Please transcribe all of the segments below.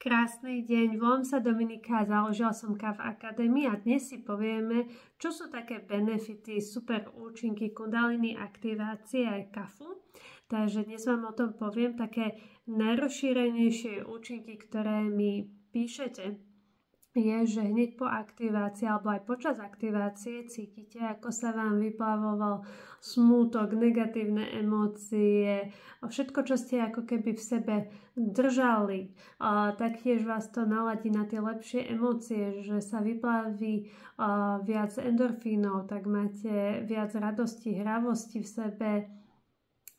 Krásny deň, volám sa Dominika, založila som KAF Academy a dnes si povieme, čo sú také benefity, super účinky kundalini aktivácie aj KAFu. Takže dnes vám o tom poviem také najrozšírenejšie účinky, ktoré mi píšete. Je, že hneď po aktivácii alebo aj počas aktivácie cítite, ako sa vám vyplavoval smútok, negatívne emócie, všetko, čo ste ako keby v sebe držali. Taktiež vás to naladí na tie lepšie emócie, že sa vyplaví viac endorfínov, tak máte viac radosti, hravosti v sebe.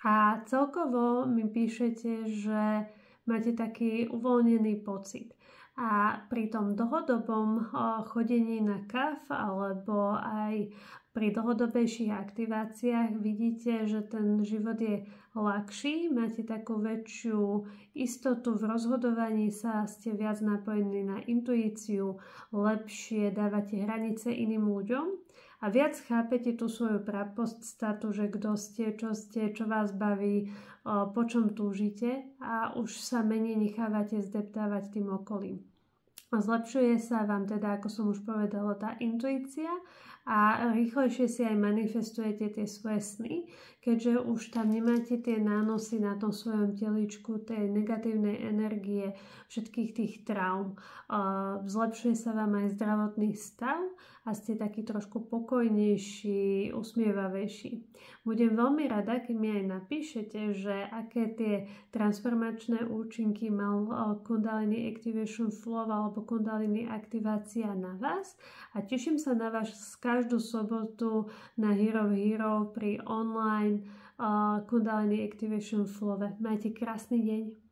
A celkovo mi píšete, že máte taký uvoľnený pocit. A pri tom dlhodobom chodení na KAF alebo aj pri dlhodobejších aktiváciách vidíte, že ten život je ľahší, máte takú väčšiu istotu v rozhodovaní sa, ste viac napojení na intuíciu, lepšie dávate hranice iným ľuďom a viac chápete tú svoju prapodstatu, že kto ste, čo vás baví, po čom túžite a už sa menej nechávate zdeptávať tým okolím. Zlepšuje sa vám teda, ako som už povedala, tá intuícia a rýchlejšie si aj manifestujete tie svoje sny, keďže už tam nemáte tie nánosy na tom svojom teličku, tej negatívnej energie, všetkých tých traum. Zlepšuje sa vám aj zdravotný stav a ste taký trošku pokojnejší, usmievavejší. Budem veľmi rada, keď mi aj napíšete, že aké tie transformačné účinky mal Kundalini Activation Flow alebo Kundalini aktivácia na vás a teším sa na vás každú sobotu na Hero Hero pri online Kundalini Activation Flow. Majte krásny deň.